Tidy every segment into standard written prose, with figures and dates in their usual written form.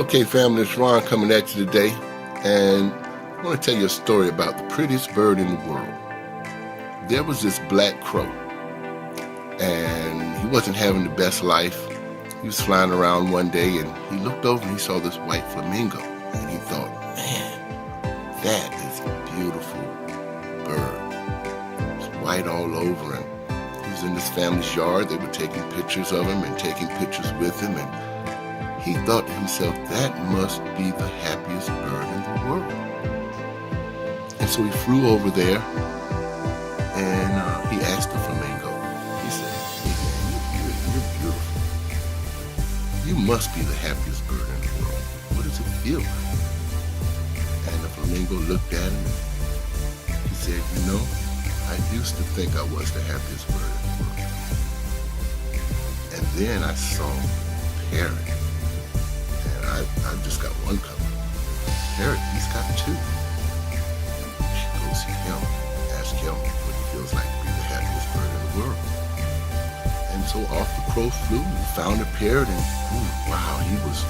Okay, family, it's Ron coming at you today, and I want to tell you a story about the prettiest bird in the world. There was this black crow, and he wasn't having the best life. He was flying around one day, and he looked over and he saw this white flamingo, and he thought, man, that is a beautiful bird. It's white all over, and he was in his family's yard. They were taking pictures of him and taking pictures with him, and he thought to himself, that must be the happiest bird in the world. And so he flew over there, and he asked the flamingo, he said, hey man, you're beautiful. You must be the happiest bird in the world. What does it feel like? And the flamingo looked at him and he said, I used to think I was the happiest bird in the world. And then I saw a parrot. I've just got one color. Parrot, he's got two. You should go see him. Ask him what it feels like to be the happiest bird in the world. And so off the crow flew and found a parrot, and wow, he was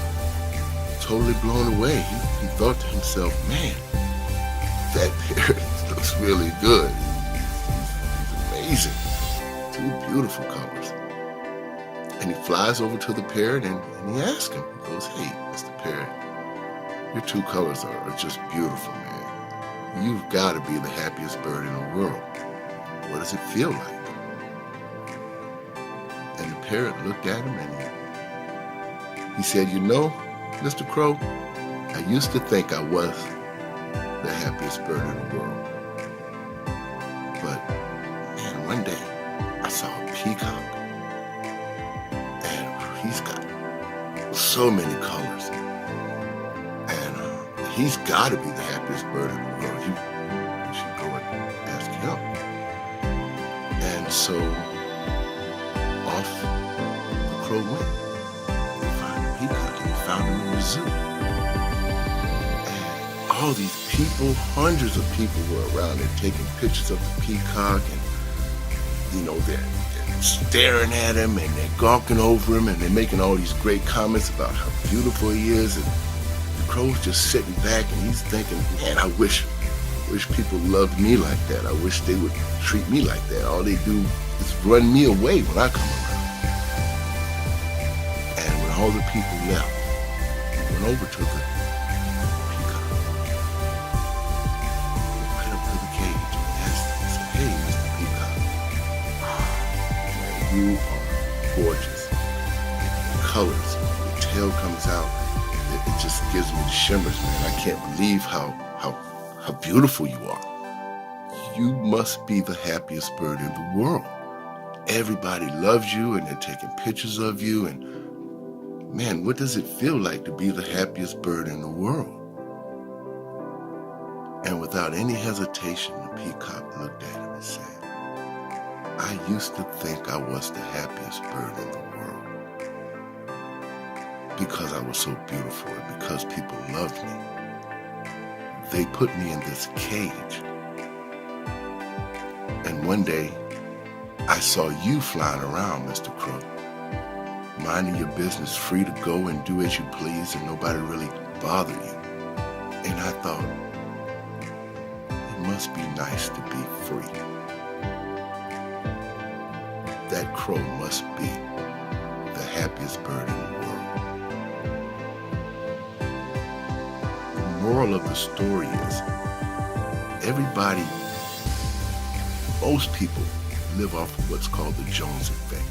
totally blown away. He thought to himself, man, that parrot looks really good. He's amazing. Two beautiful colors. And he flies over to the parrot and he asks him, he goes, hey, Mr. Parrot, your two colors are just beautiful, man. You've got to be the happiest bird in the world. What does it feel like? And the parrot looked at him and he said, Mr. Crow, I used to think I was the happiest bird in the world. But, man, one day I saw a peacock. He's got so many colors, and he's got to be the happiest bird in the world. You should go and ask him. And so off the crow went. He found the peacock, and he found him in the zoo. And all these people, hundreds of people were around there taking pictures of the peacock, and they're staring at him and they're gawking over him and they're making all these great comments about how beautiful he is. And the crow's just sitting back and he's thinking, man, I wish people loved me like that. I wish they would treat me like that. All they do is run me away when I come around. And when all the people left, he went over to the peacock. He went right up to the cage and asked him, he said, hey, Mr. Peacock, you are gorgeous. The colors, the tail comes out, it just gives me the shimmers, man. I can't believe how beautiful you are. You must be the happiest bird in the world. Everybody loves you and they're taking pictures of you, and man, what does it feel like to be the happiest bird in the world? And without any hesitation, the peacock looked at him and said, I used to think I was the happiest bird in the world because I was so beautiful and because people loved me. They put me in this cage. And one day, I saw you flying around, Mr. Crow, minding your business, free to go and do as you please and nobody really bothered you. And I thought, it must be nice to be free. That crow must be the happiest bird in the world. The moral of the story is, most people live off of what's called the Jones effect.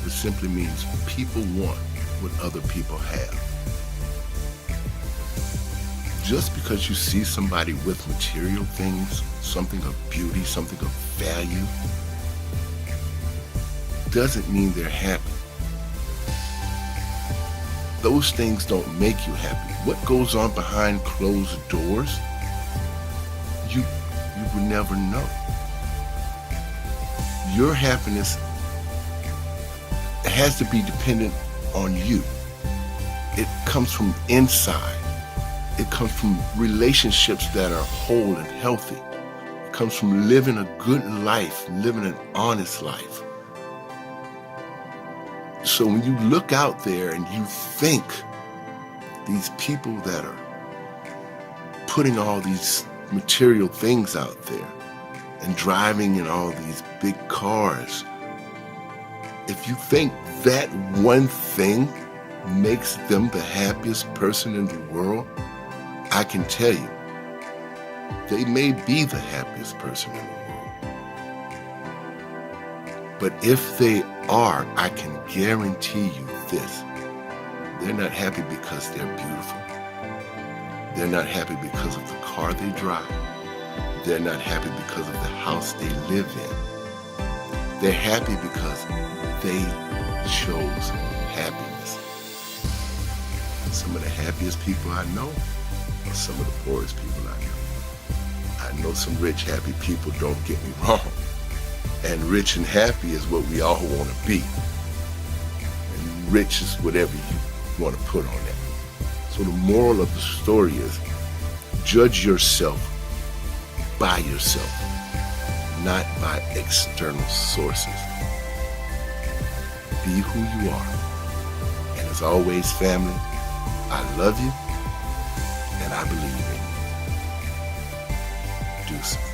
It simply means people want what other people have. Just because you see somebody with material things, something of beauty, something of value, doesn't mean they're happy. Those things don't make you happy. What goes on behind closed doors, you would never know. Your happiness has to be dependent on you. It comes from inside. It comes from relationships that are whole and healthy. It comes from living a good life, living an honest life. So when you look out there and you think these people that are putting all these material things out there and driving in all these big cars, if you think that one thing makes them the happiest person in the world, I can tell you, they may be the happiest person in the world. But if they are, I can guarantee you this: they're not happy because they're beautiful. They're not happy because of the car they drive. They're not happy because of the house they live in. They're happy because they chose happiness. Some of the happiest people I know are some of the poorest people I know. I know some rich, happy people, don't get me wrong. And rich and happy is what we all want to be. And rich is whatever you want to put on that. So the moral of the story is, judge yourself by yourself, not by external sources. Be who you are. And as always, family, I love you and I believe in you. Deuces.